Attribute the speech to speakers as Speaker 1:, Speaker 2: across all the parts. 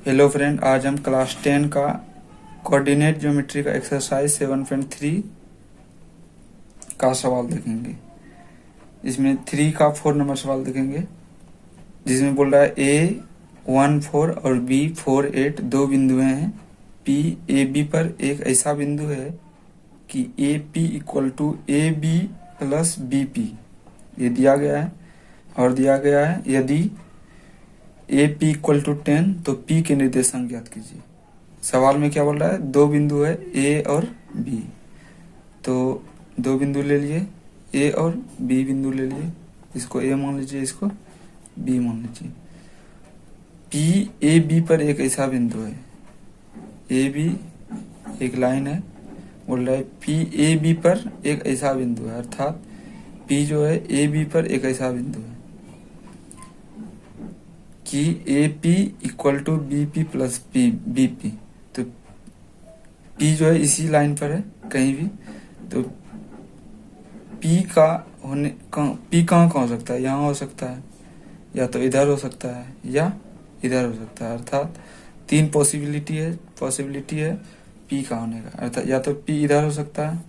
Speaker 1: Hello friend, आज हम class 10 का कोऑर्डिनेट ज्योमेट्री का एक्सरसाइज 7.3 का सवाल देखेंगे। इसमें 3 का 4 नंबर सवाल देखेंगे, जिसमें बोल रहा है ए 1 4 और बी 4 8 दो बिंदुएं हैं। पी ए बी पर एक ऐसा बिंदु है कि A P equal to A B plus B P, ये दिया गया है। और दिया गया है यदि ए पी इक्वल टू 10 तो पी के निर्देशांक ज्ञात कीजिए। सवाल में क्या बोल रहा है, दो बिंदु है ए और बी, तो दो बिंदु ले लिए, ए और बी बिंदु ले लिए। इसको ए मान लीजिए, इसको बी मान लीजिए। पी ए बी पर एक ऐसा बिंदु है, ए बी एक लाइन है, बोल रहा है पी ए बी पर एक ऐसा बिंदु है, अर्थात पी जो है ए बी पर एक ऐसा बिंदु है कि A P equal to B P plus P B P. तो पी जो है इसी लाइन पर है कहीं भी, तो पी का होने पी कहाँ हो सकता है, यहाँ हो सकता है, या तो इधर हो सकता है या इधर हो सकता है। अर्थात 3 पॉसिबिलिटी है पी का होने का। अर्थात या तो पी इधर हो सकता है,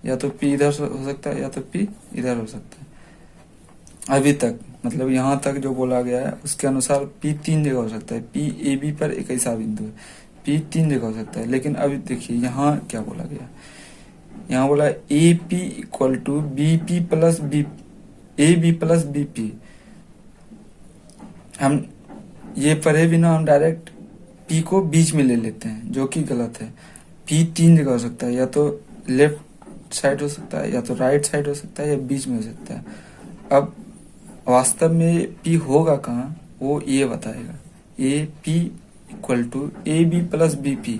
Speaker 1: या तो पी इधर हो सकता है, या तो पी इधर हो सकता है। अभी तक मतलब यहाँ तक जो बोला गया है उसके अनुसार पी 3 जगह हो सकता है। पी ए बी पर एक ऐसा बिंदु है, पी 3 जगह हो सकता है। लेकिन अभी देखिए यहाँ क्या बोला गया, यहाँ बोला A P equal to B P plus B A B plus B P. हम ये पढ़े बिना हम डायरेक्ट पी को बीच में ले लेते हैं, जो कि गलत है। पी 3 जगह हो सकता है, या तो लेफ्ट साइड हो सकता है, या तो राइट साइड हो सकता है, या बीच में हो सकता है। अब वास्तव में पी होगा कहाँ, वो ये बताएगा। A P equal to A B plus B P.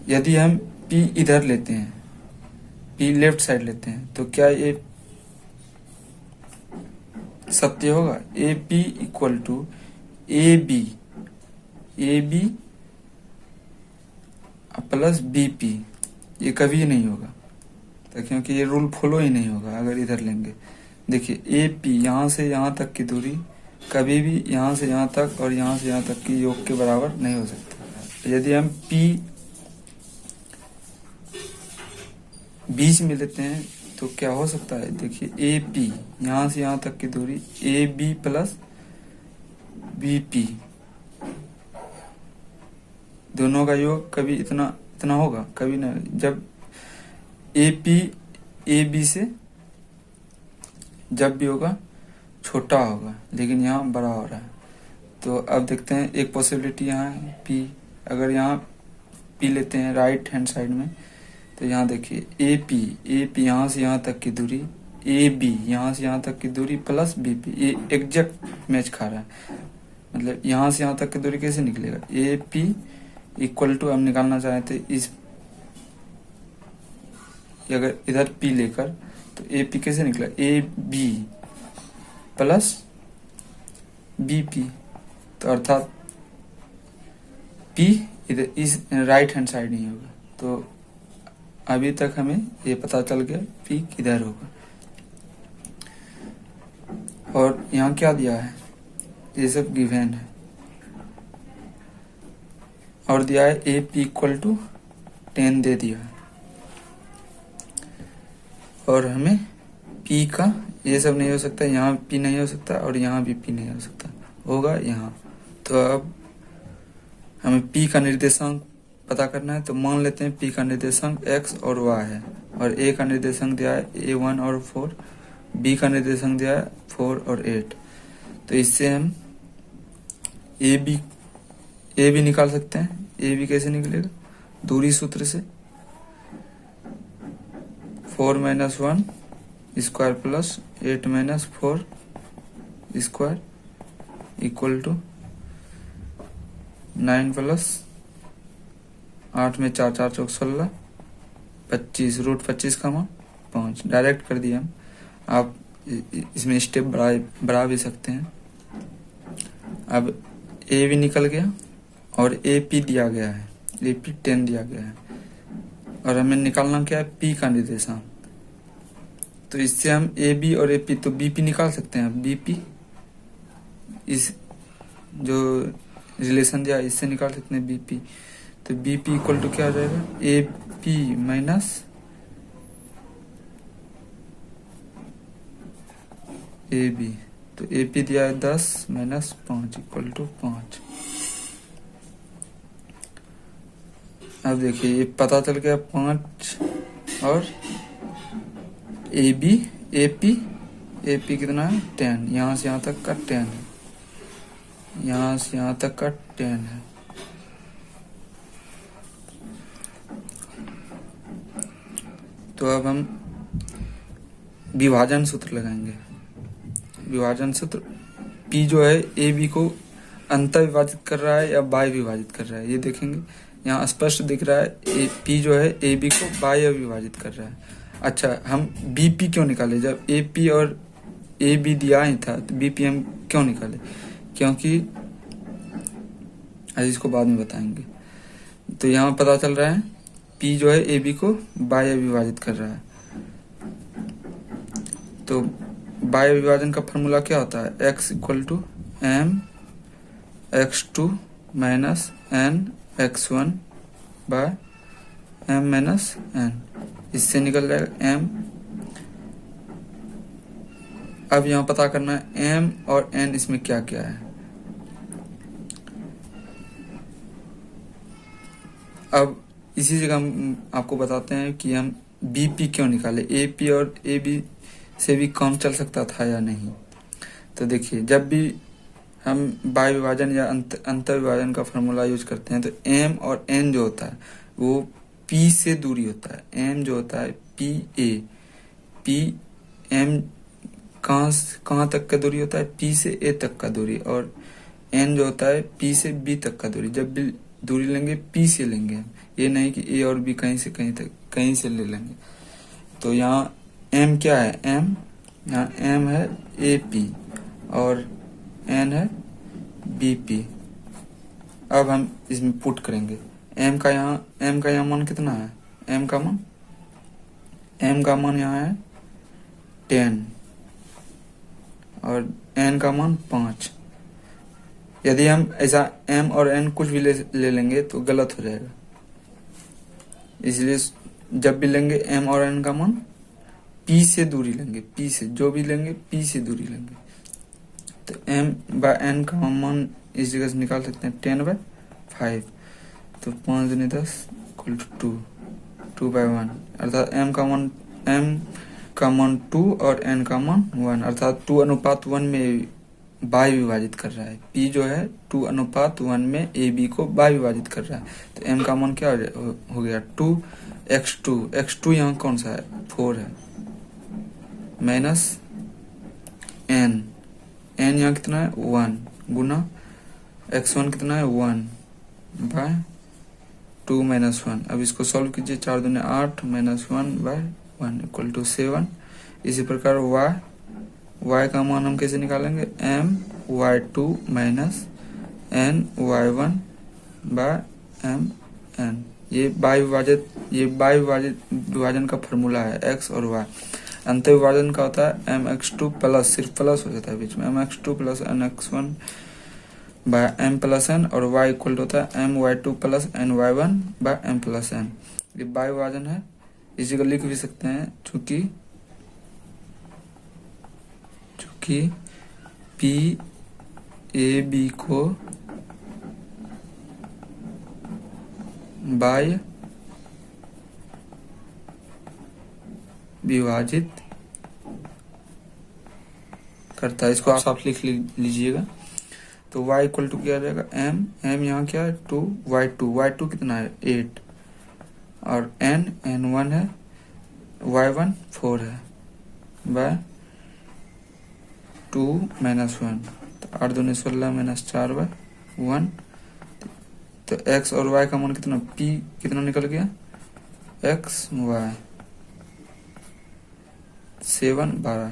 Speaker 1: यदि हम पी इधर लेते हैं, पी लेफ्ट साइड लेते हैं, तो क्या ये सत्य होगा? A P equal to A B plus B P, ये कभी नहीं होगा, तो क्योंकि ये रूल फॉलो ही नहीं होगा अगर इधर लेंगे। देखिए ए पी यहाँ से यहाँ तक की दूरी कभी भी यहाँ से यहाँ तक और यहाँ से यहाँ तक की योग के बराबर नहीं हो सकती। यदि हम पी बीच में लेते हैं तो क्या हो सकता है, देखिए ए पी यहाँ से यहाँ तक की दूरी A B plus B P, दोनों का योग कभी इतना होगा, कभी नहीं। जब ए पी ए बी से जब भी होगा छोटा होगा, लेकिन यहाँ बड़ा हो रहा है। तो अब देखते हैं, एक पॉसिबिलिटी यहाँ है पी, अगर यहाँ पी लेते हैं राइट हैंड साइड में, तो यहाँ देखिए ए पी यहाँ से यहाँ तक की दूरी, ए बी यहाँ से यहाँ तक की दूरी प्लस बी पी, ये एग्जैक्ट मैच खा रहा है। मतलब यहाँ से यहाँ तक की दूरी कैसे निकलेगा, ए पी इक्वल टू हम निकालना चाहते इस, अगर इधर पी लेकर तो ए पी कैसे निकला, A B plus B P. तो अर्थात पी इधर इस राइट हैंड साइड नहीं होगा। तो अभी तक हमें ये पता चल गया पी किधर होगा। और यहाँ क्या दिया है, ये सब गिवन है। और दिया है ए पी इक्वल टू 10 दे दिया है, और हमें पी का ये सब नहीं हो सकता, यहाँ पी नहीं हो सकता और यहाँ भी पी नहीं हो सकता, होगा यहाँ। तो अब हमें पी का निर्देशांक पता करना है, तो मान लेते हैं पी का निर्देशांक x और y है, और a का निर्देशांक दिया है a1 और 4, b का निर्देशांक दिया है 4 और 8। तो इससे हम ए बी निकाल सकते हैं। ए बी कैसे निकलेगा, दूरी सूत्र से 4 - 1 square plus 8 - 4 square equal to 9 plus 8 में 4 4 चौक 16 25 √25 का मान 5 डायरेक्ट कर दिया हम। आप इसमें स्टेप बढ़ा भी सकते हैं। अब ए भी निकल गया और ए पी दिया गया है, ए पी 10 दिया गया है, और हमें निकालना क्या है, पी का निर्देशांक। तो इससे हम ए बी और ए पी, तो बी पी निकाल सकते हैं। बी पी इस जो रिलेशन दिया, इससे निकाल सकते हैं बीपी। तो बीपी इक्वल टू क्या आ जाएगा, A P minus A B. तो ए पी दिया है 10 माइनस 5 इक्वल टू 5। अब देखिए ये पता चल गया 5, और ए बी ए पी कितना है 10, यहाँ से यहाँ तक का 10 है, यहाँ से यहाँ तक का 10 है। तो अब हम विभाजन सूत्र लगाएंगे। विभाजन सूत्र, P जो है ए बी को अंतर विभाजित कर रहा है या बाय विभाजित कर रहा है, ये देखेंगे। यहाँ स्पष्ट दिख रहा है P जो है ए बी को बाय विभाजित कर रहा है। अच्छा, हम BP क्यों निकाले, जब AP और AB दिया ही था तो BP हम क्यों निकाले, क्योंकि आज इसको बाद में बताएंगे। तो यहाँ पता चल रहा है P जो है AB को बाय विभाजित कर रहा है। तो बाय विभाजन का फॉर्मूला क्या होता है, x equal to m x2 minus n x1 by m minus n। इससे निकल जाएगा m। अब यहाँ पता करना है m और n इसमें क्या क्या है। अब इसी जगह हम आपको बताते हैं कि हम BP क्यों निकाले, AP और AB से भी काम चल सकता था या नहीं। तो देखिए, जब भी हम बाय विभाजन या अंतर विभाजन का फॉर्मूला यूज करते हैं तो m और n जो होता है वो P से दूरी होता है। m जो होता है P m कहाँ तक का दूरी होता है, P से A तक का दूरी, और n जो होता है P से B तक का दूरी। जब भी दूरी लेंगे P से लेंगे, ये नहीं कि A और B कहीं से कहीं तक कहीं से ले लेंगे। तो यहाँ m क्या है, m यहाँ m है AP और n है BP। अब हम इसमें पुट करेंगे m का यहाँ मान कितना है, m का मान यहाँ है 10 और n का मान 5। यदि हम ऐसा m और n कुछ भी ले लेंगे तो गलत हो जाएगा, इसलिए जब भी लेंगे m और n का मान P से दूरी लेंगे, P से जो भी लेंगे P से दूरी लेंगे। तो m बाय n का मान इस जगह से निकाल सकते हैं 10/5। तो 5 दूनी 10 इक्वल टू 2/1, अर्थात m का मान 2 और n का मान 1, अर्थात 2:1 में बाय विभाजित कर रहा है। P जो है 2:1 में AB को बाय विभाजित कर रहा है। तो m का मान क्या हो गया 2x2 यहाँ कौन सा है 4 है, माइनस n यहाँ कितना है 1 गुना x1 कितना है 1 बाय 2 माइनस 1। अब इसको सॉल्व कीजिए, 4 दूने 8 माइनस 1 बाय 1 इक्वल टू 7। इसी प्रकार y का मान हम कैसे निकालेंगे, m y2 minus n y1 by m n। ये बाय विभाजन का फॉर्मूला है x और y। अंतर विभाजन का होता है mx2 प्लस, सिर्फ प्लस हो जाता है बीच में, mx2 plus nx1 by m plus n, और y इक्वल होता है my2 plus ny1 by m plus n। ये बाय विभाजन है, इसी को लिख भी सकते हैं चूंकि P A B को बाय विभाजित करता है। इसको आप साफ लिख लीजिएगा। तो y इक्वल टू क्या आ जाएगा m यहाँ क्या है 2, y2 कितना है 8, और n 1 है, y1 4 है बाय 2 माइनस 1। तो 8 दूनी 16 माइनस 4 बाय 1। तो x और y का मान कितना, p कितना निकल गया x y 7 12।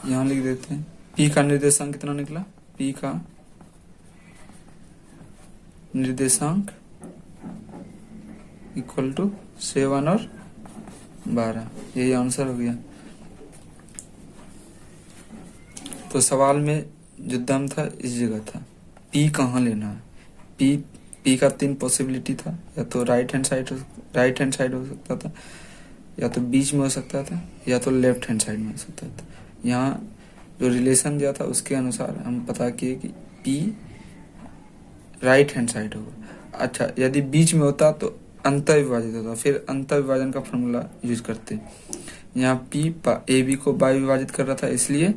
Speaker 1: यहाँ लिख देते हैं p का निर्देशांक कितना निकला, p का निर्देशांक इक्वल टू 7 और 12। यही आंसर हो गया। तो सवाल में जो दम था इस जगह था। पी कहाँ लेना है। पी का 3 पॉसिबिलिटी था, या तो राइट हैंड साइड हो सकता था, या तो बीच में हो सकता था, या तो लेफ्ट हैंड साइड में हो सकता था। यहाँ जो रिलेशन दिया था उसके अनुसार हम पता किए कि पी राइट हैंड साइड होगा। अच्छा, यदि बीच में होता तो अंतर विभाजित होता, फिर अंतर विभाजन का फॉर्मूला यूज करते। यहाँ पी ए बी को बाय विभाजित कर रहा था, इसलिए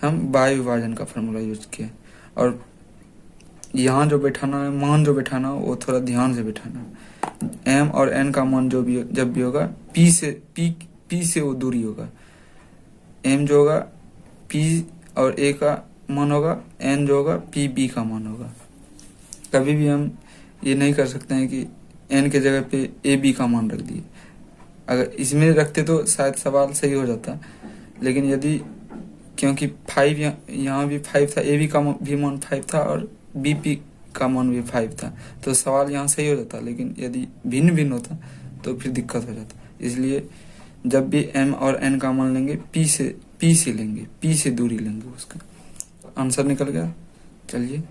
Speaker 1: हम बाय विभाजन का फॉर्मूला यूज किया। और यहाँ जो बैठाना है, मान जो बैठाना है वो थोड़ा ध्यान से बैठाना है। एम और एन का मान जो भी जब भी होगा पी से वो दूरी होगा। एम जो होगा पी और ए का मान होगा, एन जो होगा पी बी का मान होगा। कभी भी हम ये नहीं कर सकते हैं कि एन के जगह पे ए बी का मान रख दिए। अगर इसमें रखते तो शायद सवाल सही हो जाता, लेकिन यदि क्योंकि 5 यहाँ भी 5 था, ए बी का भी मान 5 था और बी पी का मान भी 5 था, तो सवाल यहाँ सही हो जाता। लेकिन यदि भिन्न भिन्न होता तो फिर दिक्कत हो जाता। इसलिए जब भी एम और एन का मान लेंगे पी से लेंगे, पी से दूरी लेंगे। उसका आंसर निकल गया। चलिए